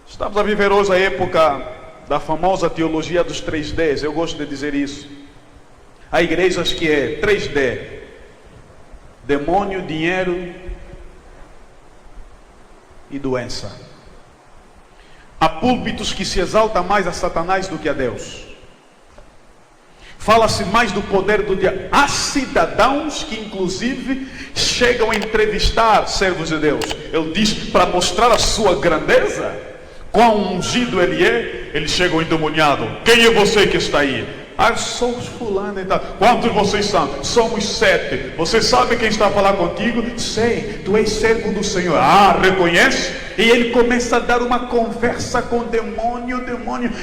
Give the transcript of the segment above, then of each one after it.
Estamos a viver hoje a época da famosa teologia dos 3Ds. Eu gosto de dizer isso. Há igrejas que é 3D: demônio, dinheiro e doença. Há púlpitos que se exaltam mais a Satanás do que a Deus. Fala-se mais do poder do diabo. Há cidadãos que inclusive chegam a entrevistar servos de Deus. Ele diz, para mostrar a sua grandeza, quão ungido ele é, eles chegam endemoniados. Quem é você que está aí? Ah, sou fulano e tal. Quantos vocês são? Somos 7. Você sabe quem está a falar contigo? Sei, tu és servo do Senhor. Ah, reconhece? E ele começa a dar uma conversa com o demônio.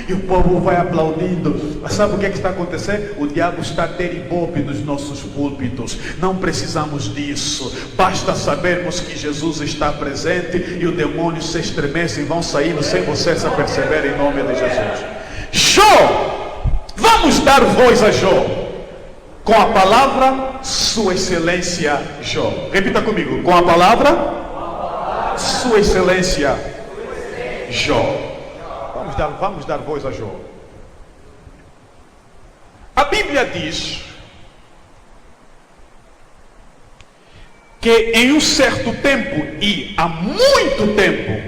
E o povo vai aplaudindo. Mas sabe o que é que está acontecendo? O diabo está a ter ibope nos nossos púlpitos. Não precisamos disso. Basta sabermos que Jesus está presente e o demônio se estremece e vão saindo sem você se aperceber, em nome de Jesus. Jó! Vamos dar voz a Jó com a palavra Sua Excelência Jó. Repita comigo: com a palavra Sua Excelência Jó. Vamos dar voz a Jó. A Bíblia diz que em um certo tempo, e há muito tempo,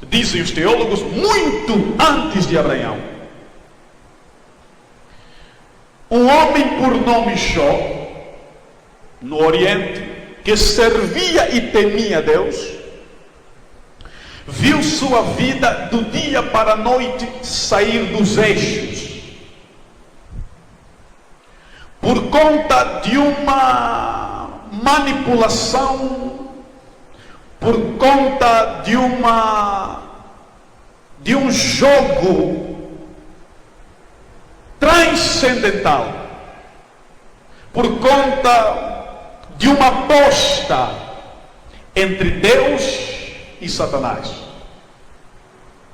dizem os teólogos, muito antes de Abraão, um homem por nome Jó, no Oriente, que servia e temia Deus, viu sua vida do dia para a noite sair dos eixos, por conta de uma manipulação, por conta de um jogo transcendental, por conta de uma aposta entre Deus e Satanás.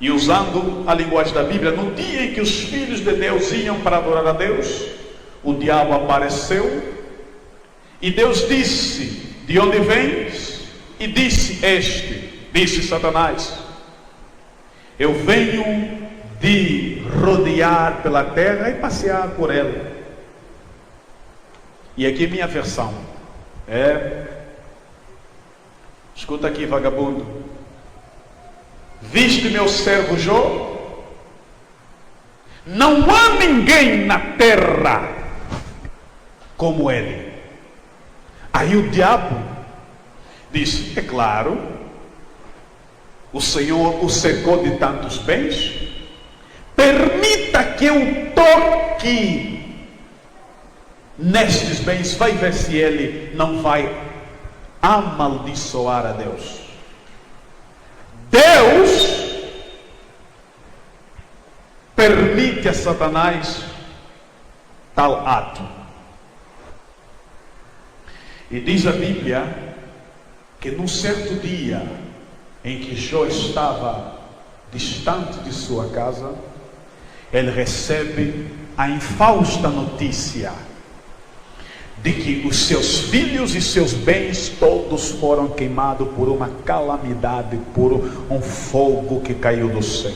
E usando a linguagem da Bíblia, no dia em que os filhos de Deus iam para adorar a Deus, o diabo apareceu e Deus disse: de onde vens? E disse Satanás: eu venho de rodear pela terra e passear por ela. E aqui minha versão escuta aqui, vagabundo: viste meu servo Jó? Não há ninguém na terra como ele. Aí o diabo disse: é claro, o Senhor o cercou de tantos bens, permita que eu toque nestes bens, vai ver se ele não vai amaldiçoar a Deus. Deus permite a Satanás tal ato. E diz a Bíblia que num certo dia em que Jó estava distante de sua casa, ele recebe a infausta notícia de que os seus filhos e seus bens todos foram queimados por uma calamidade, por um fogo que caiu do céu.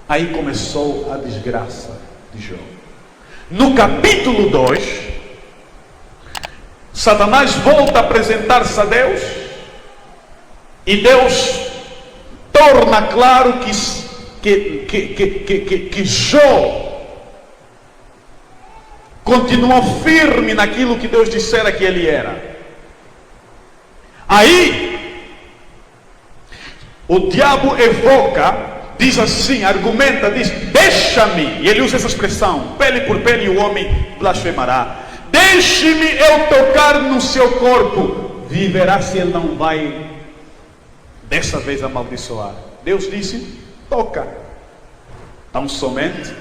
Aí começou a desgraça de Jó. No capítulo 2, Satanás volta a apresentar-se a Deus, e Deus torna claro que Jó continuou firme naquilo que Deus dissera que ele era. Aí o diabo evoca, diz assim, argumenta, diz: deixa-me, e ele usa essa expressão, pele por pele, e o homem blasfemará. Deixe-me eu tocar no seu corpo, viverá se ele não vai dessa vez amaldiçoar. Deus disse: toca. Tão somente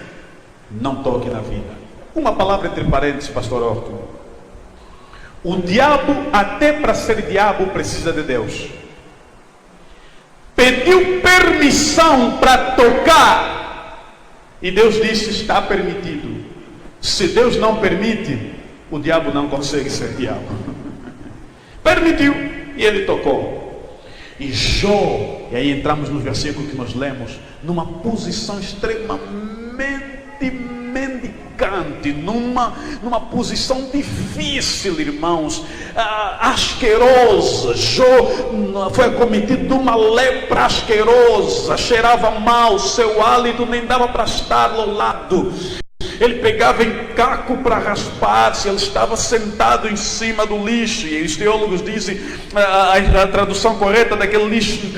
não toque na vida. Uma palavra entre parênteses, pastor Horto: o diabo, até para ser diabo, precisa de Deus. Pediu permissão para tocar, e Deus disse: está permitido. Se Deus não permite, o diabo não consegue ser diabo. Permitiu, e ele tocou. E Jó, e aí entramos no versículo que nós lemos, numa posição extremamente mendicante, numa posição difícil, irmãos, asquerosa. Jó foi acometido de uma lepra asquerosa, cheirava mal, seu hálito nem dava para estar ao lado. Ele pegava encaco para raspar-se, ele estava sentado em cima do lixo, e os teólogos dizem, a tradução correta daquele lixo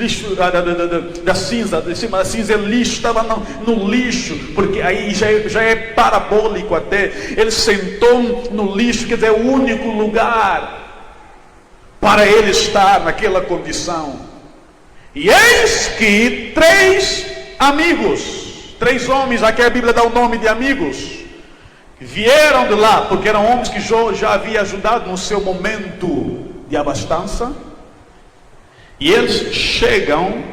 da cinza, de cima da cinza é lixo, estava no lixo, porque aí já é parabólico até. Ele sentou no lixo, quer dizer, é o único lugar para ele estar naquela condição. E eis que 3 amigos, 3 homens, aqui a Bíblia dá o nome de amigos, vieram de lá, porque eram homens que Jó já havia ajudado no seu momento de abastança. E eles chegam,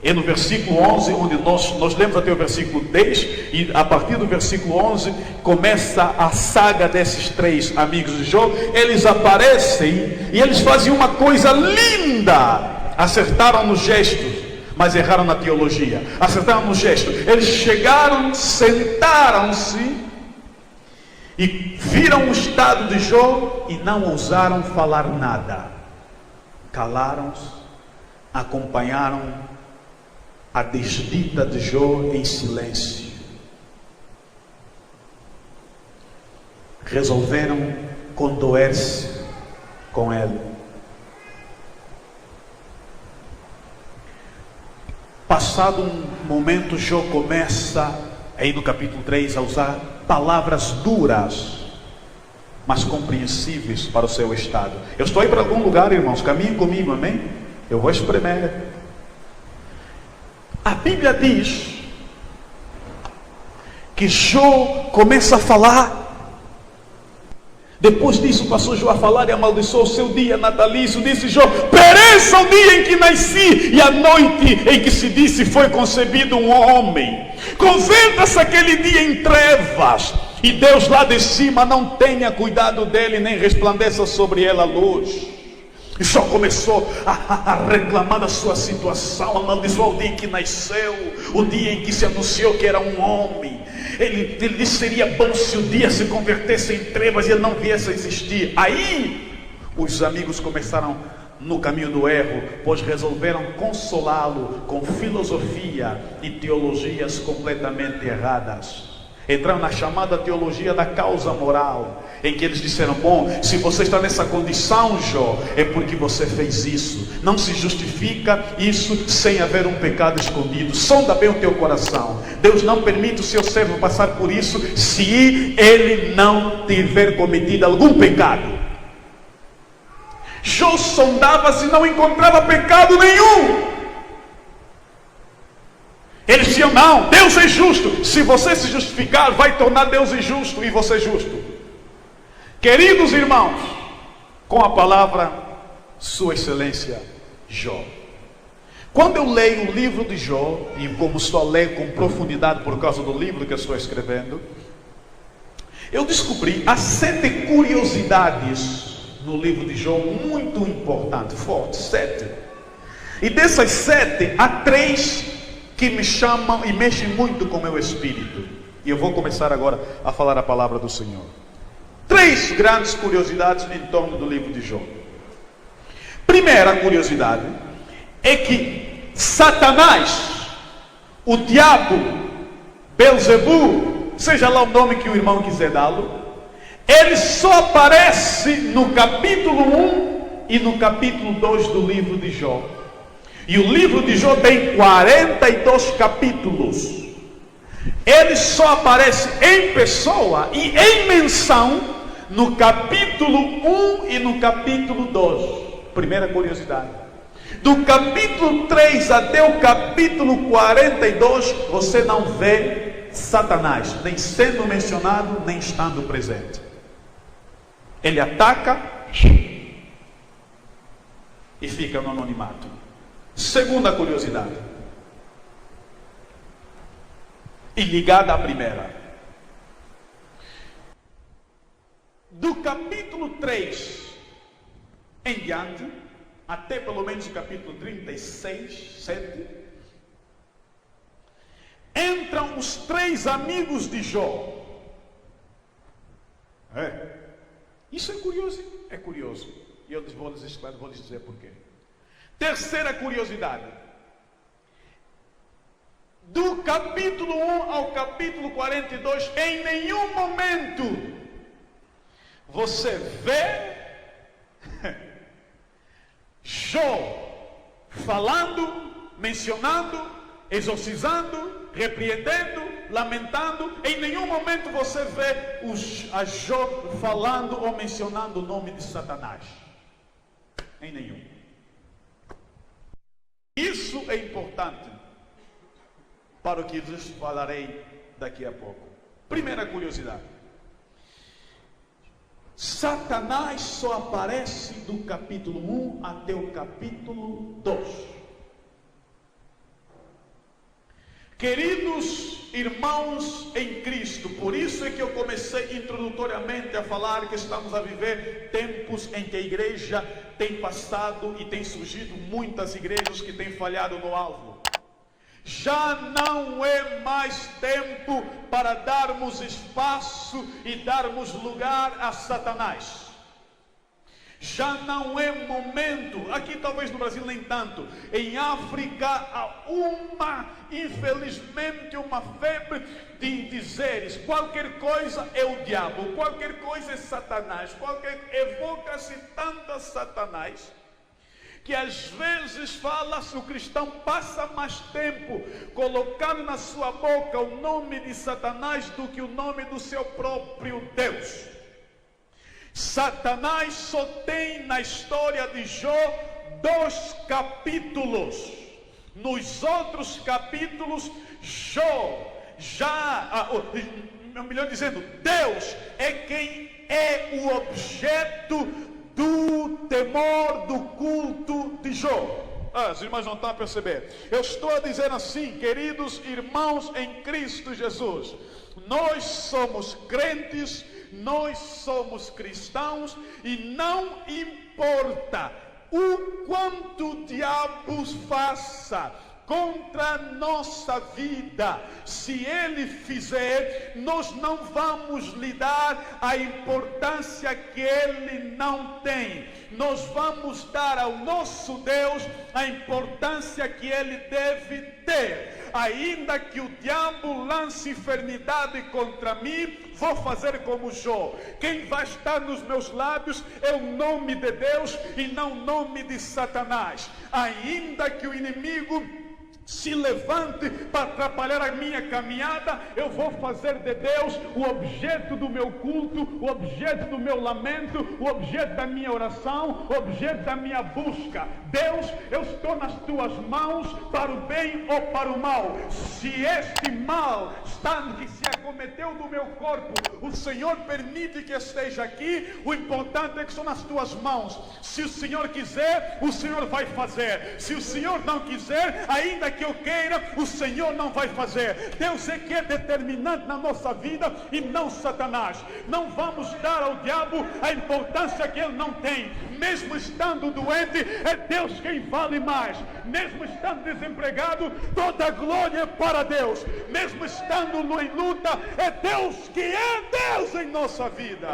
e no versículo 11, onde nós lemos até o versículo 10, e a partir do versículo 11, começa a saga desses 3 amigos de Jó. Eles aparecem, e eles fazem uma coisa linda, acertaram nos gestos, mas erraram na teologia. Acertaram no gesto. Eles chegaram, sentaram-se e viram o estado de Jó e não ousaram falar nada. Calaram-se, acompanharam a desdita de Jó em silêncio. Resolveram condoer-se com ele. Passado um momento, Jó começa, aí no capítulo 3, a usar palavras duras, mas compreensíveis para o seu estado. Eu estou aí para algum lugar, irmãos, caminhem comigo, amém? Eu vou espremer. A Bíblia diz que Jó começa a falar. Depois disso passou Jó a falar e amaldiçoou o seu dia natalício. Disse Jó: pereça o dia em que nasci e a noite em que se disse foi concebido um homem. Converta-se aquele dia em trevas, e Deus lá de cima não tenha cuidado dele, nem resplandeça sobre ela a luz. E Jó começou a reclamar da sua situação, amaldiçoou o dia em que nasceu, o dia em que se anunciou que era um homem. Ele disse: seria bom se o dia se convertesse em trevas e ele não viesse a existir. Aí os amigos começaram no caminho do erro, pois resolveram consolá-lo com filosofia e teologias completamente erradas. Entraram na chamada teologia da causa moral, em que eles disseram: bom, se você está nessa condição, Jó, é porque você fez isso. Não se justifica isso sem haver um pecado escondido. Sonda bem o teu coração. Deus não permite o seu servo passar por isso se ele não tiver cometido algum pecado. Jó sondava-se e não encontrava pecado nenhum. Eles diziam: não, Deus é justo. Se você se justificar, vai tornar Deus injusto e você justo. Queridos irmãos, com a palavra Sua Excelência Jó. Quando eu leio o livro de Jó, e como só leio com profundidade por causa do livro que eu estou escrevendo, eu descobri as 7 curiosidades no livro de Jó, muito importante, forte, 7. E dessas 7, há 3 que me chamam e mexem muito com o meu espírito. E eu vou começar agora a falar a palavra do Senhor. 3 grandes curiosidades em torno do livro de Jó. Primeira curiosidade é que Satanás, o diabo, Belzebu, seja lá o nome que o irmão quiser dá-lo, ele só aparece no capítulo 1 e no capítulo 2 do livro de Jó. E o livro de Jó tem 42 capítulos. Ele só aparece em pessoa e em menção no capítulo 1 e no capítulo 2. Primeira curiosidade. Do capítulo 3 até o capítulo 42, você não vê Satanás, nem sendo mencionado, nem estando presente. Ele ataca e fica no anonimato. Segunda curiosidade, e ligada à primeira. Do capítulo 3 em diante, até pelo menos o capítulo 36, 7, entram os 3 amigos de Jó. Isso é curioso? É curioso. E eu vou lhes dizer porquê. Terceira curiosidade. Do capítulo 1 ao capítulo 42, em nenhum momento você vê Jó falando, mencionando, exorcizando, repreendendo, lamentando. Em nenhum momento você vê a Jó falando ou mencionando o nome de Satanás. Em nenhum. Isso é importante para o que lhes falarei daqui a pouco. Primeira curiosidade. Satanás só aparece do capítulo 1 até o capítulo 2. Queridos irmãos em Cristo, por isso é que eu comecei introdutoriamente a falar que estamos a viver tempos em que a igreja tem passado e tem surgido muitas igrejas que têm falhado no alvo. Já não é mais tempo para darmos espaço e darmos lugar a Satanás. Já não é momento, aqui talvez no Brasil nem tanto, em África há infelizmente uma febre de dizeres, qualquer coisa é o diabo, qualquer coisa é Satanás, evoca-se tanto Satanás, que às vezes fala-se, o cristão passa mais tempo colocando na sua boca o nome de Satanás do que o nome do seu próprio Deus. Satanás só tem na história de Jó 2 capítulos. Nos outros capítulos, Jó melhor dizendo, Deus é quem é o objeto do temor, do culto de Jó. Os irmãos não estão a perceber. Eu estou a dizer assim, queridos irmãos em Cristo Jesus, nós somos crentes, nós somos cristãos, e não importa o quanto o diabo faça contra a nossa vida, se ele fizer, nós não vamos lhe dar a importância que ele não tem. Nós vamos dar ao nosso Deus a importância que ele deve ter. Ainda que o diabo lance enfermidade contra mim, vou fazer como Jó. Quem vai estar nos meus lábios é o nome de Deus e não o nome de Satanás. Ainda que o inimigo se levante para atrapalhar a minha caminhada, eu vou fazer de Deus o objeto do meu culto, o objeto do meu lamento, o objeto da minha oração, o objeto da minha busca. Deus, eu estou nas tuas mãos para o bem ou para o mal. Se este mal que se acometeu do meu corpo, o Senhor permite que esteja aqui, o importante é que estou nas tuas mãos. Se o Senhor quiser, o Senhor vai fazer. Se o Senhor não quiser, ainda que eu queira, o Senhor não vai fazer. Deus é que é determinante na nossa vida e não Satanás. Não vamos dar ao diabo a importância que ele não tem. Mesmo estando doente, é Deus quem vale mais. Mesmo estando desempregado, toda a glória é para Deus. Mesmo estando em luta, é Deus que é Deus em nossa vida.